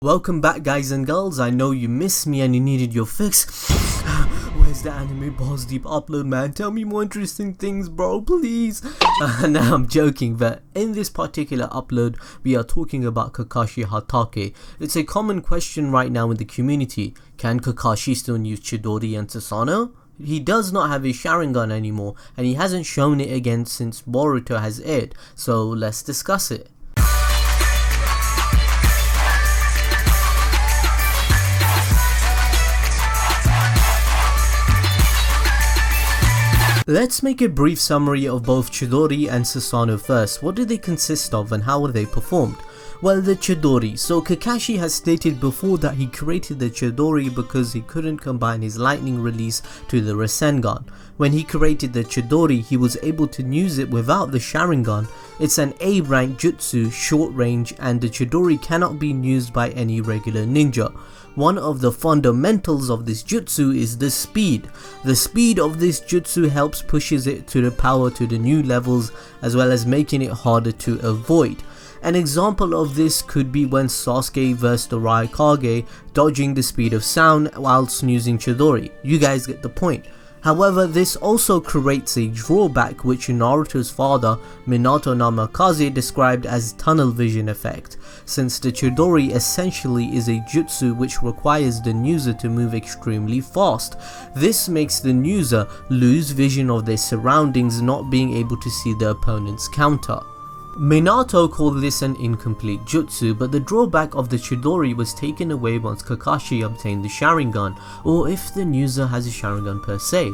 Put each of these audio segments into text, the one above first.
Welcome back, guys and girls. I know you missed me and you needed your fix. Where's the anime balls deep upload, man? Tell me more interesting things, bro, please. No, I'm joking, but in this particular upload we are talking about Kakashi Hatake. It's a common question right now in the community. Can Kakashi still use Chidori and Cesano? He does not have his sharingan anymore, and he hasn't shown it again since Boruto has aired, so let's discuss it. Let's make a brief summary of both Chidori and Cesano first. What do they consist of and how are they performed? Well, the Chidori. So Kakashi has stated before that he created the Chidori because he couldn't combine his lightning release to the Rasengan. When he created the Chidori, he was able to use it without the Sharingan. It's an A rank jutsu, short range, and the Chidori cannot be used by any regular ninja. One of the fundamentals of this jutsu is the speed. The speed of this jutsu helps pushes it to the power to the new levels, as well as making it harder to avoid. An example of this could be when Sasuke vs the Raikiri, dodging the speed of sound whilst using Chidori. You guys get the point. However, this also creates a drawback which Naruto's father, Minato Namikaze, described as tunnel vision effect, since the Chidori essentially is a jutsu which requires the user to move extremely fast. This makes the user lose vision of their surroundings, not being able to see the opponent's counter. Minato called this an incomplete jutsu, but the drawback of the Chidori was taken away once Kakashi obtained the Sharingan, or if the user has a Sharingan per se.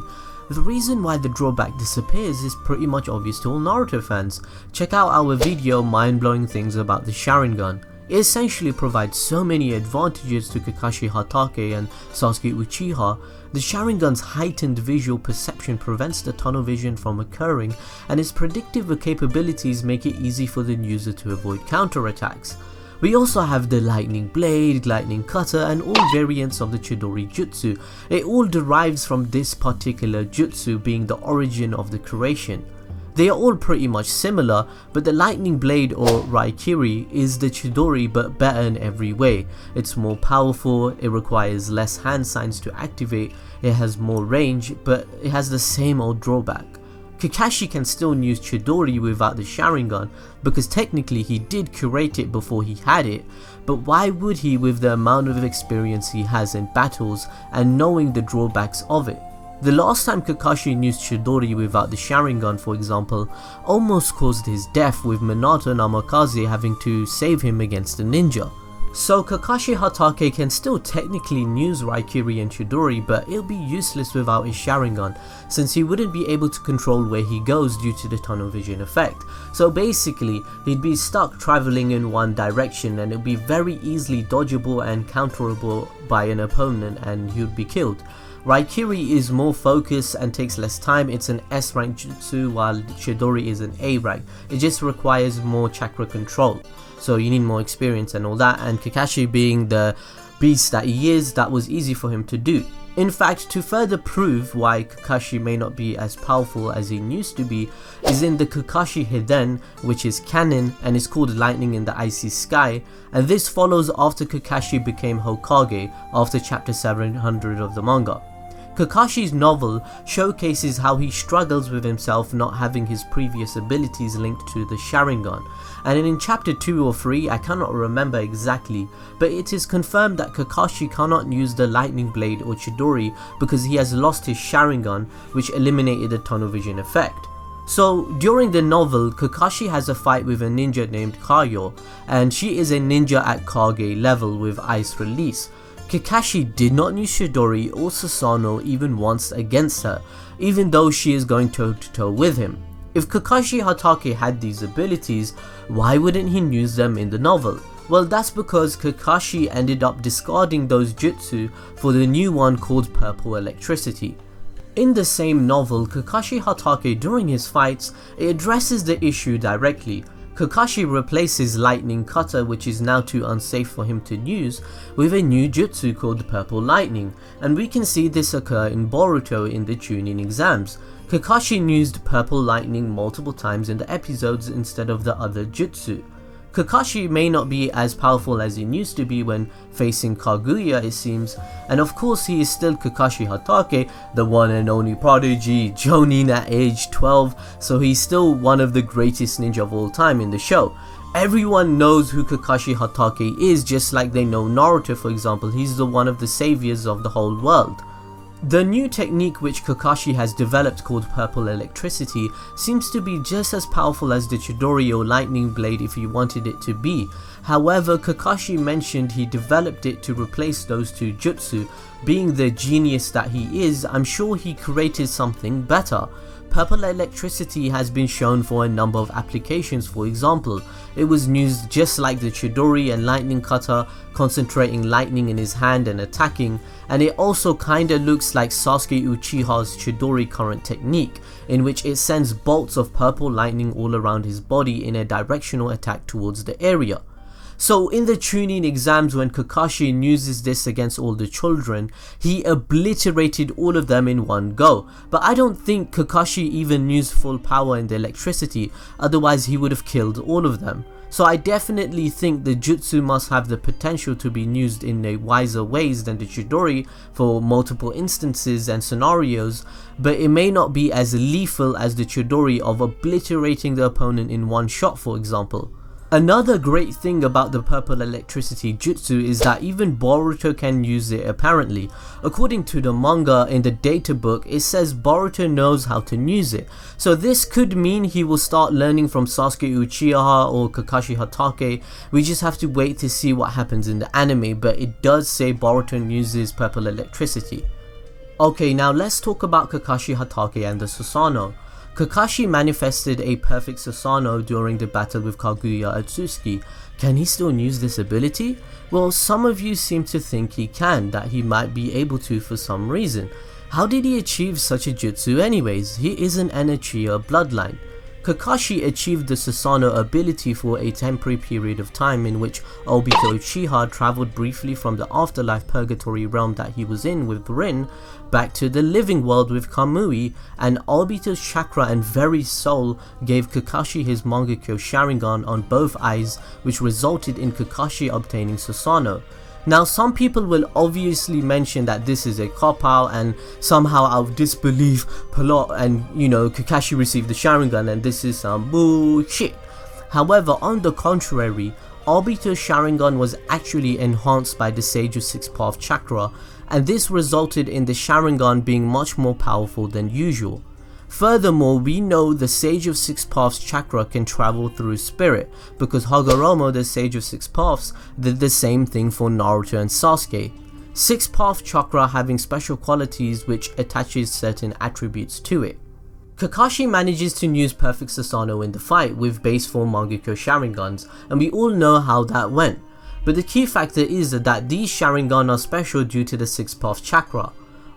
The reason why the drawback disappears is pretty much obvious to all Naruto fans. Check out our video mind-blowing things about the Sharingan. It essentially provides so many advantages to Kakashi Hatake and Sasuke Uchiha. The Sharingan's heightened visual perception prevents the tunnel vision from occurring, and its predictive capabilities make it easy for the user to avoid counterattacks. We also have the lightning blade, lightning cutter, and all variants of the Chidori jutsu. It all derives from this particular jutsu being the origin of the creation. They are all pretty much similar, but the lightning blade or raikiri is the Chidori but better in every way. It's more powerful, it requires less hand signs to activate, it has more range, but it has the same old drawback. Kakashi can still use Chidori without the Sharingan because technically he did curate it before he had it, but why would he with the amount of experience he has in battles and knowing the drawbacks of it? The last time Kakashi used Chidori without the Sharingan, for example, almost caused his death, with Minato Namikaze having to save him against a ninja. So Kakashi Hatake can still technically use Raikiri and Chidori, but it'll be useless without his Sharingan, since he wouldn't be able to control where he goes due to the tunnel vision effect. So basically, he'd be stuck traveling in one direction and it'll be very easily dodgeable and counterable by an opponent and he would be killed. Raikiri is more focused and takes less time. It's an S rank jutsu while Chidori is an A rank. It just requires more chakra control, so you need more experience and all that, and Kakashi being the beast that he is, that was easy for him to do. In fact, to further prove why Kakashi may not be as powerful as he used to be is in the Kakashi Hiden, which is canon and is called Lightning in the Icy Sky, and this follows after Kakashi became Hokage after chapter 700 of the manga. Kakashi's novel showcases how he struggles with himself not having his previous abilities linked to the Sharingan, and in chapter 2 or 3, I cannot remember exactly, but it is confirmed that Kakashi cannot use the lightning blade or Chidori because he has lost his Sharingan, which eliminated the tunnel vision effect. So during the novel, Kakashi has a fight with a ninja named Kayo, and she is a ninja at Kage level with ice release. Kakashi did not use Chidori or Cesano even once against her, even though she is going toe to toe with him. If Kakashi Hatake had these abilities, why wouldn't he use them in the novel? Well, that's because Kakashi ended up discarding those jutsu for the new one called Purple Electricity. In the same novel, Kakashi Hatake during his fights, it addresses the issue directly. Kakashi replaces Lightning Cutter, which is now too unsafe for him to use, with a new jutsu called Purple Lightning, and we can see this occur in Boruto in the Chunin exams. Kakashi used Purple Lightning multiple times in the episodes instead of the other jutsu. Kakashi may not be as powerful as he used to be when facing Kaguya, it seems, and of course he is still Kakashi Hatake, the one and only prodigy, Jonin at age 12, so he's still one of the greatest ninja of all time in the show. Everyone knows who Kakashi Hatake is, just like they know Naruto, for example. He's the one of the saviors of the whole world. The new technique which Kakashi has developed, called Purple Electricity, seems to be just as powerful as the Chidori or Lightning Blade if he wanted it to be. However, Kakashi mentioned he developed it to replace those two jutsu. Being the genius that he is, I'm sure he created something better. Purple Electricity has been shown for a number of applications. For example, it was used just like the Chidori and Lightning Cutter, concentrating lightning in his hand and attacking, and it also kinda looks like Sasuke Uchiha's Chidori current technique, in which it sends bolts of purple lightning all around his body in a directional attack towards the area. So in the Chunin exams, when Kakashi uses this against all the children, he obliterated all of them in one go. But I don't think Kakashi even used full power in the electricity, otherwise he would have killed all of them. So I definitely think the jutsu must have the potential to be used in a wiser ways than the Chidori for multiple instances and scenarios, but it may not be as lethal as the Chidori of obliterating the opponent in one shot, for example. Another great thing about the Purple Electricity jutsu is that even Boruto can use it apparently. According to the manga, in the data book, it says Boruto knows how to use it. So this could mean he will start learning from Sasuke Uchiha or Kakashi Hatake. We just have to wait to see what happens in the anime, but it does say Boruto uses Purple Electricity. Okay, now let's talk about Kakashi Hatake and the Susanoo. Kakashi manifested a perfect Cesano during the battle with Kaguya Atsuki. Can he still use this ability? Well, some of you seem to think he can, that he might be able to for some reason. How did he achieve such a jutsu anyways? He isn't an Uchiha bloodline. Kakashi achieved the Susanoo ability for a temporary period of time in which Obito Uchiha travelled briefly from the afterlife purgatory realm that he was in with Rin back to the living world with Kamui, and Obito's chakra and very soul gave Kakashi his Mangekyo Sharingan on both eyes, which resulted in Kakashi obtaining Susanoo. Now some people will obviously mention that this is a cop-out and somehow out of disbelief plot, and Kakashi received the Sharingan and this is some bullshit. However, on the contrary, Obito's Sharingan was actually enhanced by the Sage of Six Path Chakra, and this resulted in the Sharingan being much more powerful than usual. Furthermore, we know the Sage of Six Paths chakra can travel through spirit, because Hashirama, the Sage of Six Paths, did the same thing for Naruto and Sasuke. Six Path chakra having special qualities which attaches certain attributes to it. Kakashi manages to use perfect Susanoo in the fight with base form Mangekyo Sharingans, and we all know how that went. But the key factor is that these Sharingan are special due to the Six Path chakra.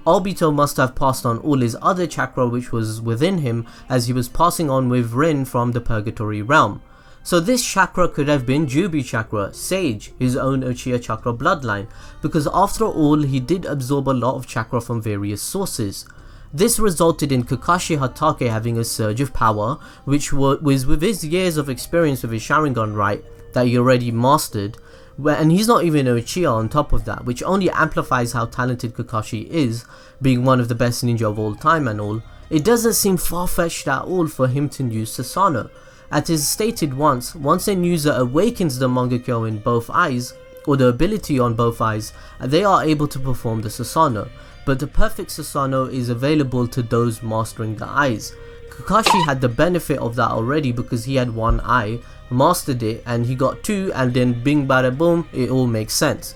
Obito must have passed on all his other chakra which was within him, as he was passing on with Rin from the Purgatory realm. So this chakra could have been Jubi chakra, Sage, his own Uchiha chakra bloodline, because after all he did absorb a lot of chakra from various sources. This resulted in Kakashi Hatake having a surge of power, which was with his years of experience with his Sharingan right that he already mastered, and he's not even an Uchiha on top of that, which only amplifies how talented Kakashi is, being one of the best ninja of all time and all. It doesn't seem far-fetched at all for him to use Susanoo. As is stated once a user awakens the Mangekyo in both eyes, or the ability on both eyes, they are able to perform the Susanoo, but the perfect Susanoo is available to those mastering the eyes. Kakashi had the benefit of that already because he had one eye, mastered it, and he got two, and then bing bada boom, it all makes sense.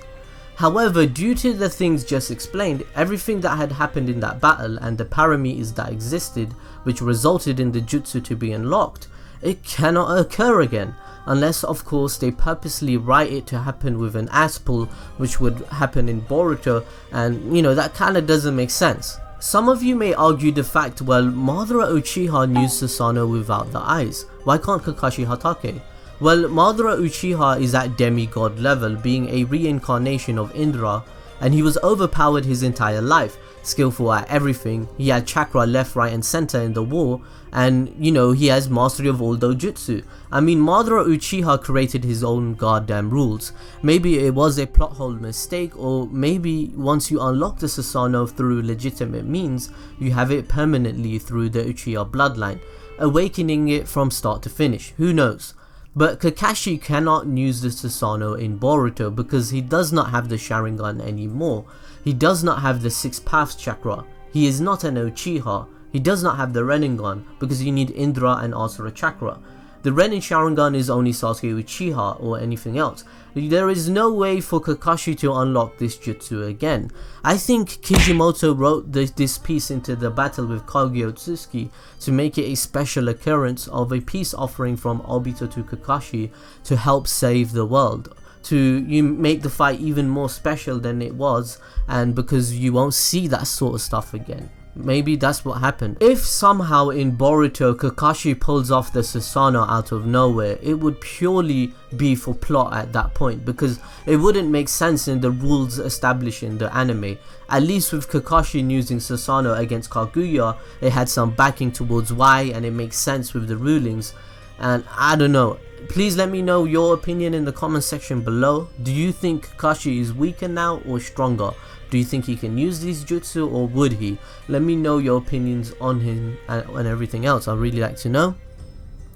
However, due to the things just explained, everything that had happened in that battle and the parameters that existed which resulted in the jutsu to be unlocked, it cannot occur again, unless of course they purposely write it to happen with an ass pull, which would happen in Boruto, and that kinda doesn't make sense. Some of you may argue the fact, well, Madara Uchiha used Susanoo without the eyes, why can't Kakashi Hatake? Well, Madara Uchiha is at demigod level, being a reincarnation of Indra, and he was overpowered his entire life, skillful at everything. He had chakra left, right and center in the war, and you know, he has mastery of all dojutsu. I mean, Madara Uchiha created his own goddamn rules. Maybe it was a plot hole mistake, or maybe once you unlock the Susanoo through legitimate means, you have it permanently through the Uchiha bloodline, awakening it from start to finish. Who knows? But Kakashi cannot use the Cesano in Boruto because he does not have the Sharingan anymore. He does not have the 6 paths chakra. He is not an Uchiha. He does not have the Rinnegan because you need Indra and Asura chakra. The Renin Sharingan is only Sasuke Uchiha or anything else. There is no way for Kakashi to unlock this jutsu again. I think Kishimoto wrote this piece into the battle with Kage Otsuki to make it a special occurrence of a peace offering from Obito to Kakashi to help save the world. To make the fight even more special than it was, and because you won't see that sort of stuff again. Maybe that's what happened. If somehow in Boruto Kakashi pulls off the Susanoo out of nowhere, it would purely be for plot at that point, because it wouldn't make sense in the rules established in the anime. At least with Kakashi using Susanoo against Kaguya, it had some backing towards why, and it makes sense with the rulings. And I don't know. Please let me know your opinion in the comment section below. Do you think Kakashi is weaker now or stronger? Do you think he can use these jutsu, or would he? Let me know your opinions on him and everything else. I'd really like to know.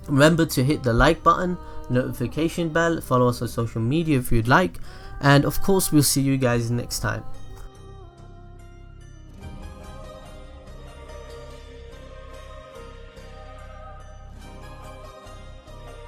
Remember to hit the like button, notification bell, follow us on social media if you'd like, and of course we'll see you guys next time.